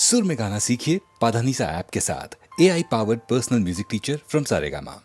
सुर में गाना सीखिए पाधानीसा ऐप के साथ। AI powered personal music teacher from Saregama.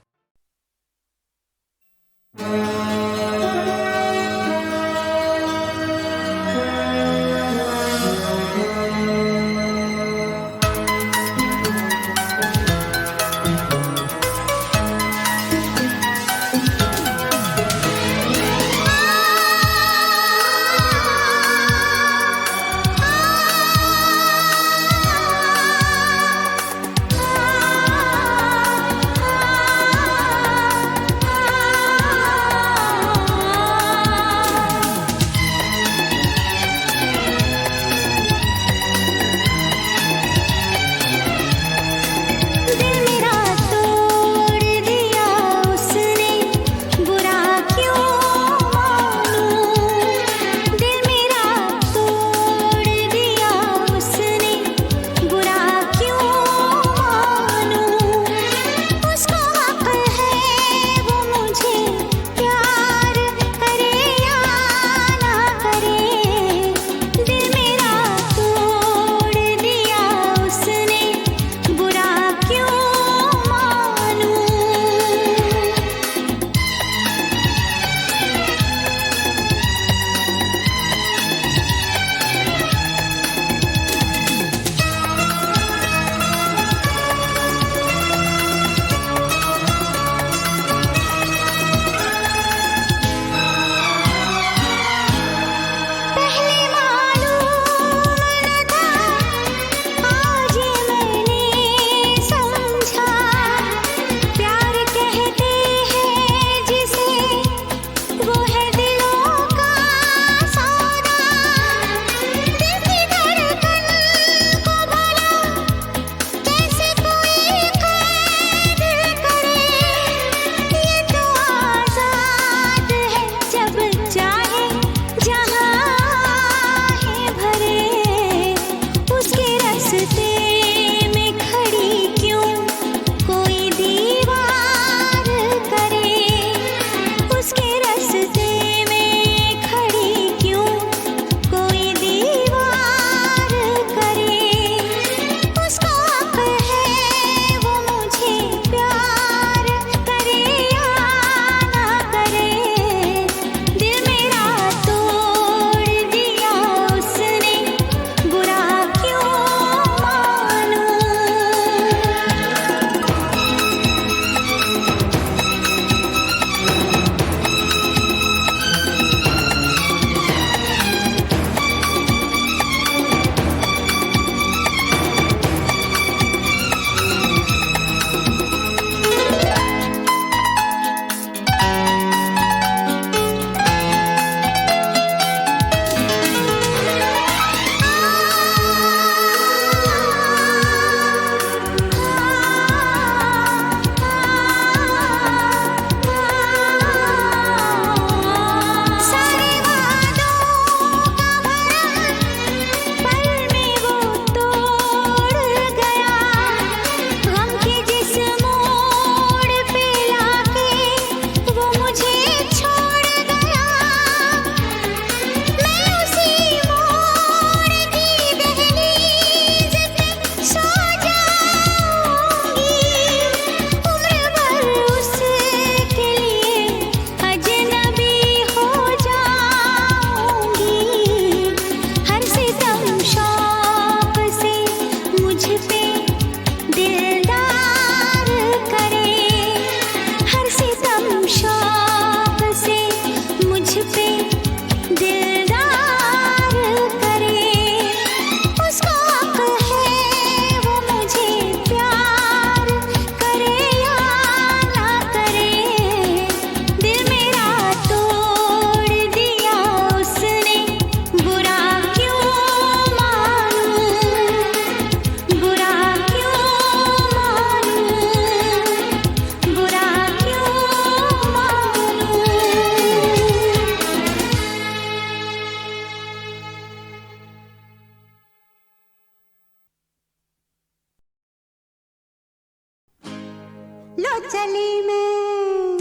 लो चली मैं,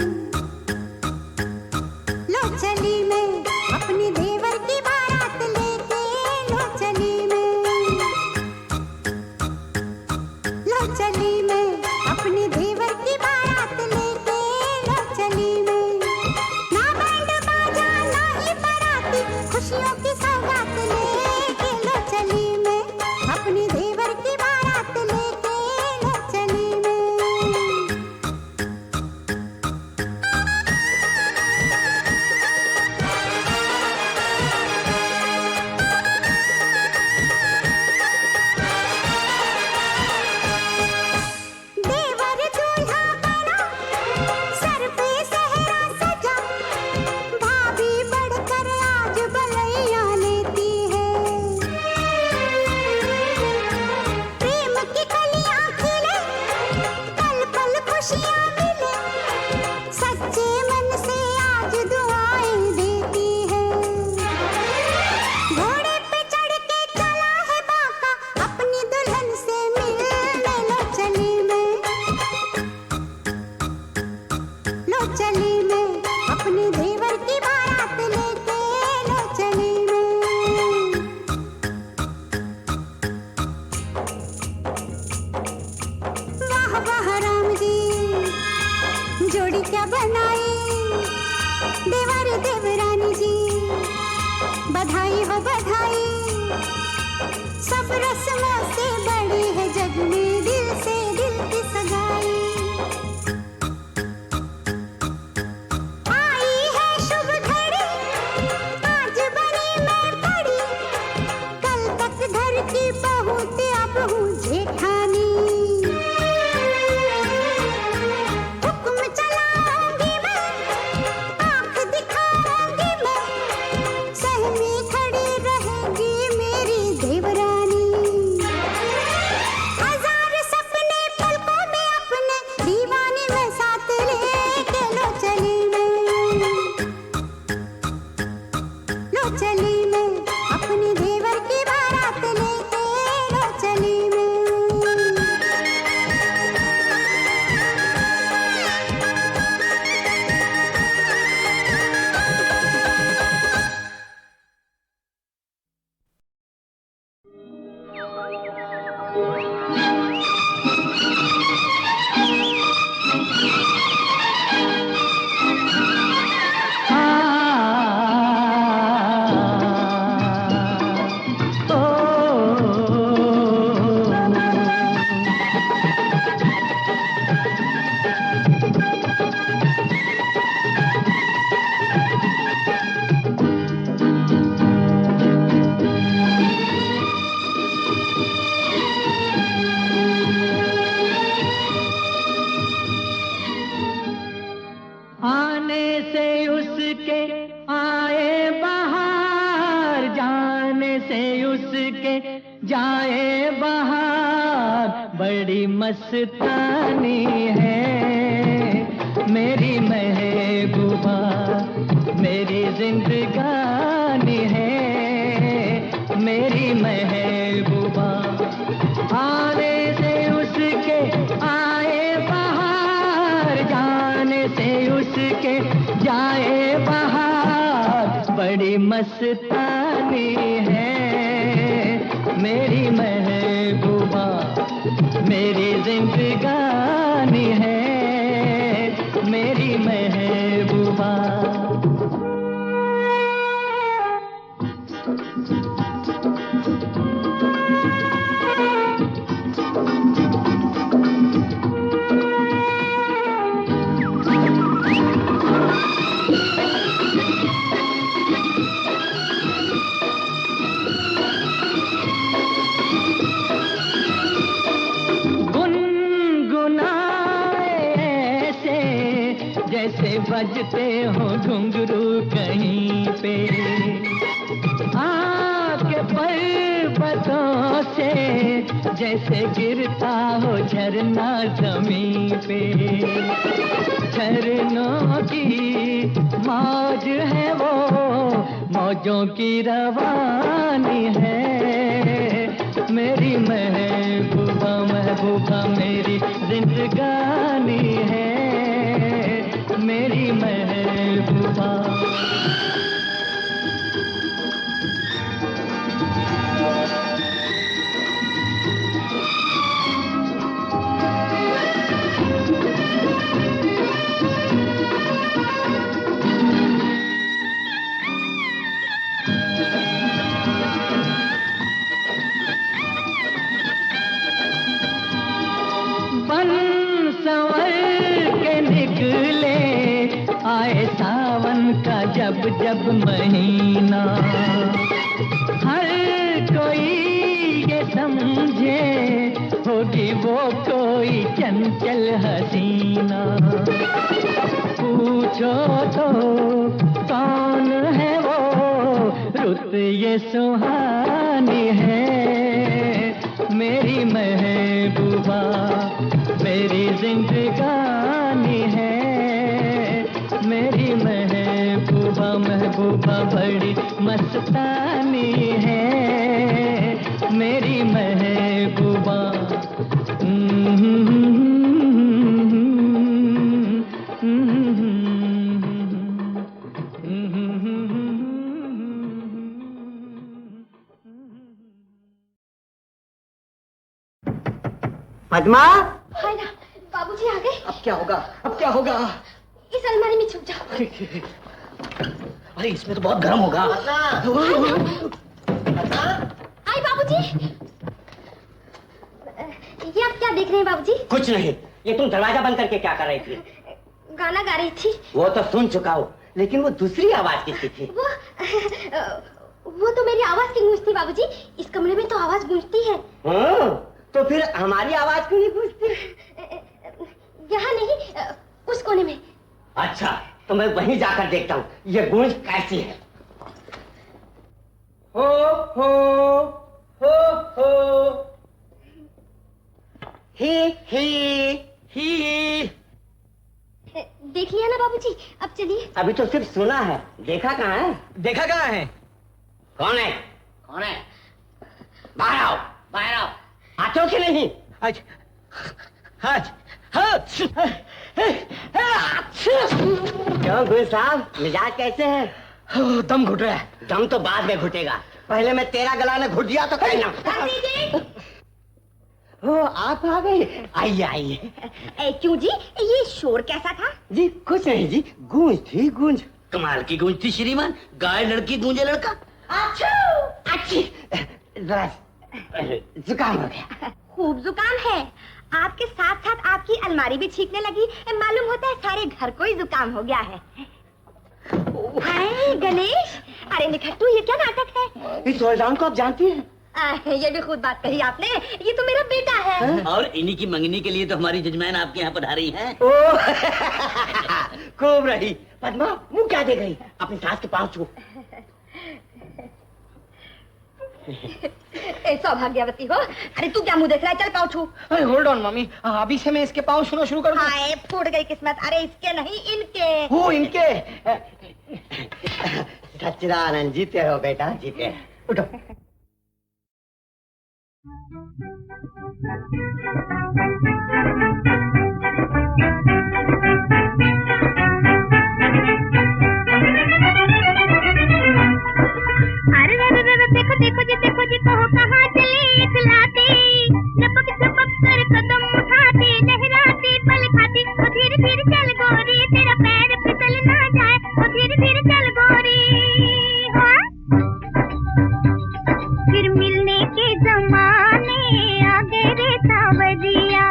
लो चली मैं अपनी देवर की बारात लेके, लो चली मैं। चली मैं अपने देवर की बारात लेके, लो चली मैं। ना बैंड बाजा ना ही बाराती, खुशियों की सौगात लेके, लो चली मैं अपने देवर की बारात लेके, लो चली मैं। देवर दूल्हा बना, सर पे सेहरा सजा, भाभी बढ़कर आज बलैया लेती है। प्रेम की कलियां खिले, पल पल खुशियां मिले, सच्चे मन से आज दुआएं देती है। घोड़े पे चढ़ के चला है बाका, अपनी दुल्हन से मिलने, लो चली मैं, लो चली मैं अपने देवर की बारात लेके, लो चली मैं। वाह वाह राम जी, जोड़ी क्या बनाई, देवर देवरानी जी, बधाई हो बधाई। सब रस्मों से बड़ी है जग में दिल से दिल की सगाई। आई है शुभ घड़ी, आज बनी मैं बड़ी, कल तक घर की बहू थी अब हूँ जेठानी। हुक्म चलाऊंगी मैं, आंख दिखाऊंगी मैं, सहमी खड़ी रहेगी मेरी देवरानी। हजार सपने पलकों में अपने, दीवानी में साथ लेके, लो चली मैं, लो चली मैं अपने देवर की बारात लेके, लो चली मैं। आने से उसके आए बहार, जाने से उसके जाए बहार, बड़ी मस्तानी है मेरी महबूबा, मेरी जिंदगानी है मेरी महबूबा। आने से उसके आए बहार, जाने से उसके जाए बहार, बड़ी मस्तानी है मेरी महबूबा, मेरी जिंदगानी है मेरी महबूबा। जैसे बजते हो घुंघरू कहीं पे, आपके पर्वतों से जैसे गिरता हो झरना जमीन पे। झरनों की मौज है वो, मौजों की रवानी है मेरी महबूबा, महबूबा मेरी जिंदगानी है मेरी महबूबा। जब जब महीना। हर कोई ये समझे होगी वो कोई चंचल हसीना। पूछो तो कौन है वो रुत ये सुहानी है। मेरी महबूबा मेरी जिंदगानी है। मेरी महबूबा महबूबा बड़ी मस्तानी है। मेरी महबूबा। पद्मा, हाय ना, बाबूजी आ गए। अब क्या होगा? अब क्या होगा? इस अलमारी में छुप जाओ। अरे इसमें तो बहुत गर्म होगा। आई बाबूजी। ये आप क्या देख रहे हैं बाबूजी? कुछ नहीं। ये तुम दरवाजा बंद करके क्या कर रही थी? गाना गा रही थी। वो तो सुन चुका हूँ, लेकिन वो दूसरी आवाज किसकी थी? वो तो मेरी आवाज की गूंजती थी बाबूजी। इस कमरे में तो आवाज गूंजती है। तो फिर हमारी आवाज क्यों नहीं गूंजती? यहाँ नहीं, उस कोने में। अच्छा, तो मैं वहीं जाकर देखता हूँ ये गूंज कैसी है। हो हो हो हो ही। देख लिया ना बाबूजी, अब चलिए। अभी तो सिर्फ सुना है, देखा कहाँ है? देखा कहाँ है? कौन है? कौन है? बाहर आओ, बाहर आओ। आते हो कि नहीं? आज क्यों गुल साहब, मिजाज कैसे है? दम घुट रहा है। दम तो बाद में घुटेगा, पहले मैं तेरा गला ने घुट दिया तो कहना। ओ, आप आ गए। आइए आइए। क्यों जी, ये शोर कैसा था? जी कुछ नहीं जी, गूंज थी गूंज। कमाल की गूंज थी श्रीमान। गाय लड़की गूंजे लड़का। अच्छी जरा जुकाम हो गया। खूब जुकाम है। आपके साथ साथ आपकी अलमारी भी छींकने लगी। मालूम होता है सारे घर को ही जुकाम हो गया है। हाय गणेश, अरे निखट्टू, ये क्या नाटक है? इस सोलजान को आप जानती हैं? ये भी खुद बात कही आपने। ये तो मेरा बेटा है। और इन्हीं की मंगनी के लिए तो हमारी जजमान आपके यहाँ पधारी हैं। खूब रही। पद्मा, मुंह क्या देख रही? अपनी सास के पांव छू। सौभाग्यवती हो। अरे तू क्या मुंह देख रहा है? चल पाँव छू। अरे होल्ड ऑन मम्मी, अभी से मैं इसके पाँव छूना शुरू कर दूं? हाय, फूट गई किस्मत। अरे इसके नहीं, इनके। ओ, इनके। सच्चिदानंद, जीते रहो बेटा, जीते। उठो। देखो देखो जी, देखो जी, कहो कहाँ चली इखलाती। लपक झपक कर कदम उठाती, लहराती पल खाती। ओ धीरे धीरे चल गोरी, तेरा पैर फिसल ना जाए। ओ धीरे धीरे चल गोरी। हाँ, फिर मिलने के जमाने आ गए रे सावरिया।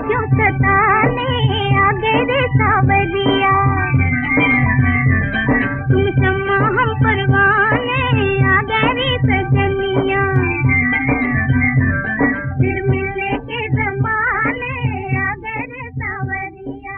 क्यों सताने आ गए रे सावरिया। तुम शम्मा हम परवाने आ गए रे सजनिया। फिर मिलने के जमाने आ गए रे सावरिया।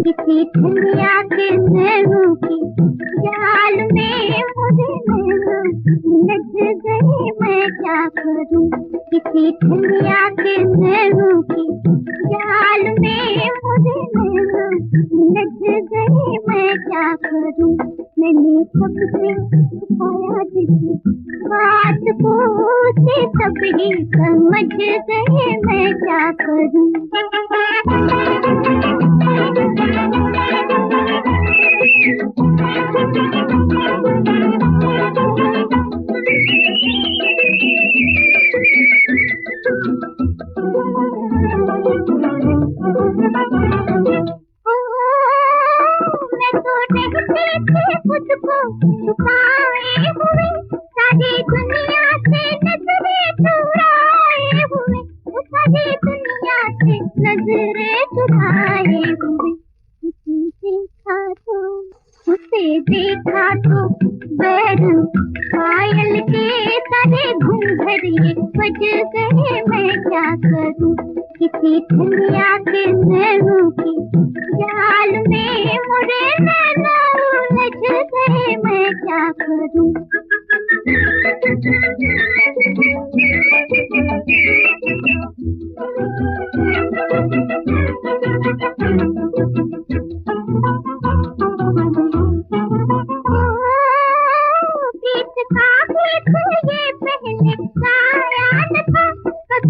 किसी ठंडिया के नैनों की जाल में मुझे लग गई, मैं क्या करूं। किसी ठंडिया के नैनों की जाल में मुझे लग गई, मैं क्या करूं। मैंने सबसे छुपाया जिस बात को उसे सभी समझ गए, मैं क्या करूं। खुद को छुपाए हुए, सारी दुनिया से नजरें चुराए हुए, सारी दुनिया से नजरें चुराए हुए। उसे देखा तो बैरन पायल के सारे घुंघरिए बज गए, मैं क्या करूं। किसी ठंडिया के नैनों की जाल में मुझे नैना उलझ गए, मैं क्या करूं।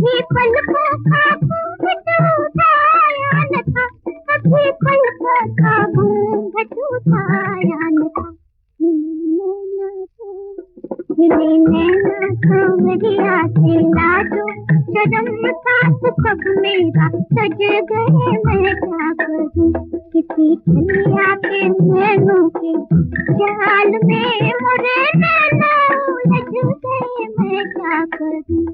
कभी पलकों का घूंघट उठाया न था, कभी पलकों का घूंघट उठाया न था। हिले नैना सांवरिया से लाजो, शर्म साथ सब मेरा सज गए, मैं क्या करूं किसी दुनिया के नैनों के जाल में, मोरे नैना उलझ गए, मैं क्या करूं।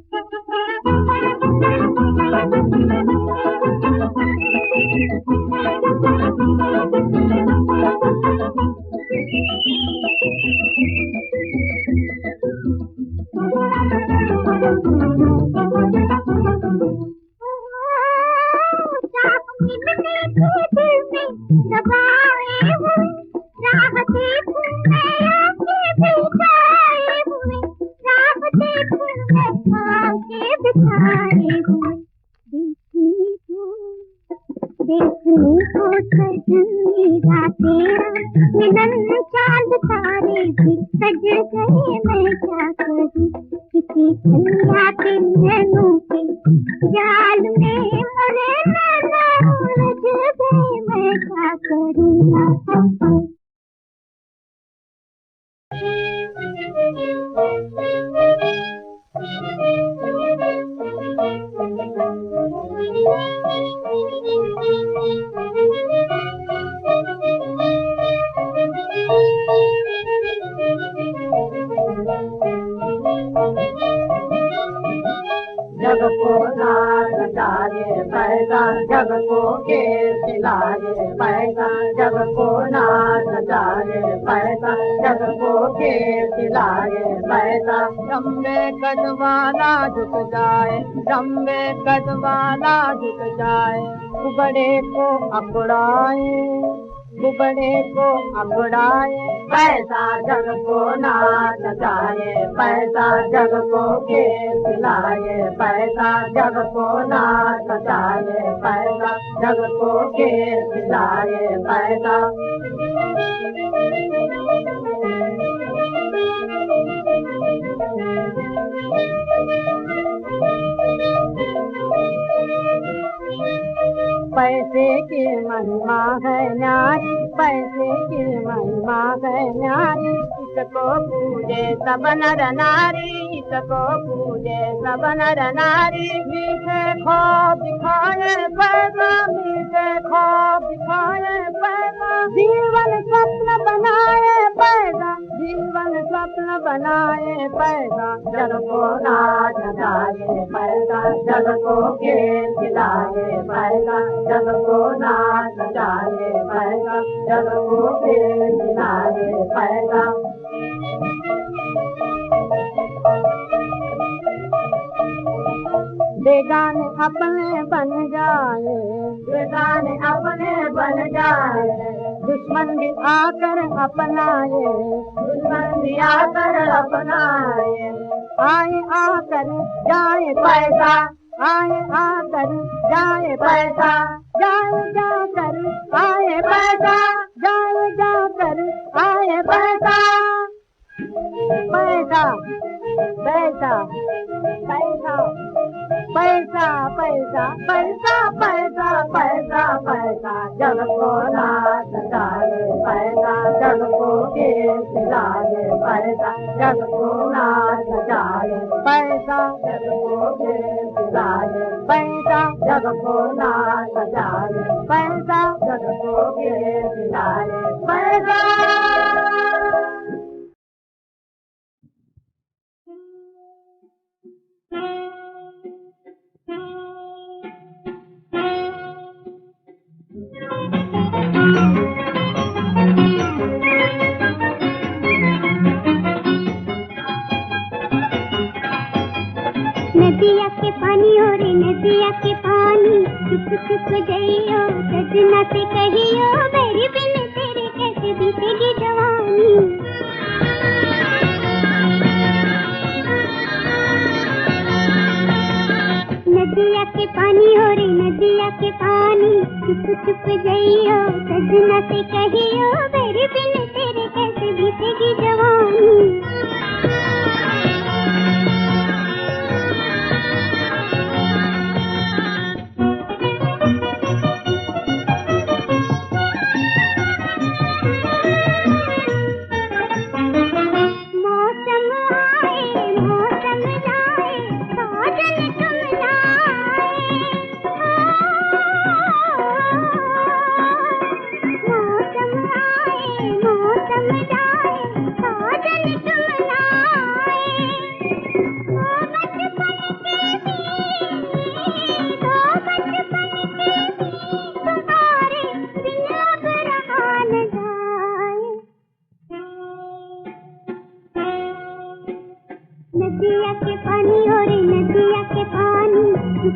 देखने को सजनीरा तेरा मिलन चांद तारे भी सज गए, मैं क्या करूं किसी दुनिया के नैनों के जाल में, मोरे नैना उलझ गए, मैं क्या करूं। जग को नाच जाए पैसा, जग को के सिलाए पैसा, जग को नाच जाए पैसा, जग को के सिलाए पैसा। दम में कदवाला झुक जाए, दम में कदवाला झुक जाए, बड़े को अकुड़ाए, बड़े को अकुड़ाए पैसा, जग को नाच जाए पैसा, जग को के सिलाए पैसा, जग को नाच जाए पैसा, जग को के सिलाए पैसा। पैसे की महिमा है न्यारी, पैसे की महिमा है न्यारी, इसको पूजे सब नर नारी, इसको पूजे सब नर नारी। मीठे ख्वाब दिखाए पैसा, मीठे ख्वाब दिखाए पैसा, जीवन स्वप्न बनाए पैसा, जीवन स्वप्न बनाए पैसा। जग को नाच जाए पैसा, जग को खेल खिलाए पैसा, जग को नाच जाए पैसा, जग को खेल खिलाए पैसा। बेगाने अपने बन जाए, बेगाने अपने बन जाए, दुश्मन भी आकर अपनाए, दुश्मन भी आकर अपनाए। आए आकर जाए पैसा, आए आकर जाए पैसा, जाए जाकर आए पैसा, जाए जाकर आए पैसा। पैसा पैसा पैसा पैसा पैसा पैसा पैसा पैसा पैसा, जग को नाच जाए पैसा, जग को खेल खिलाए पैसा, जग को नाच जाए पैसा, जग को खेल खिलाए पैसा, जग को नाच जाए पैसा, जग को खेल खिलाए पैसा। नदिया के पानी हो रे नदिया के पानी, चुप चुप जइयो सजना से कहियो, मेरी बिन तेरे कैसे बीतेगी जवानी। नदिया के पानी हो रे नदिया के पानी, चुप चुप जइयो सजना से कहियो, मेरी बिन तेरे कैसे बीतेगी जवानी।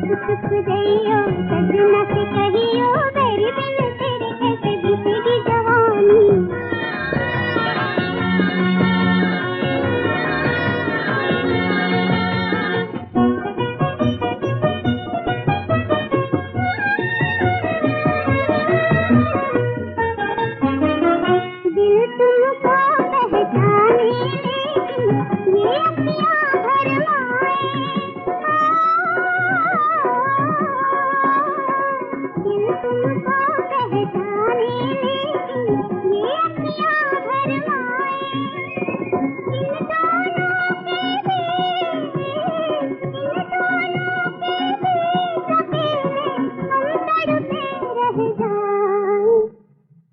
चुप गइयो सजना से कहियो मेरी बिन तेरे कैसे बीतेगी जवानी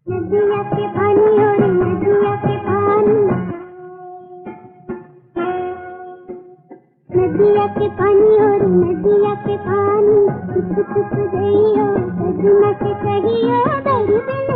नदिया के पानी और नदिया के पानी नदिया के पानी और नदिया के पानी चुप चुप गइयो सजना से कहियो मेरी बिन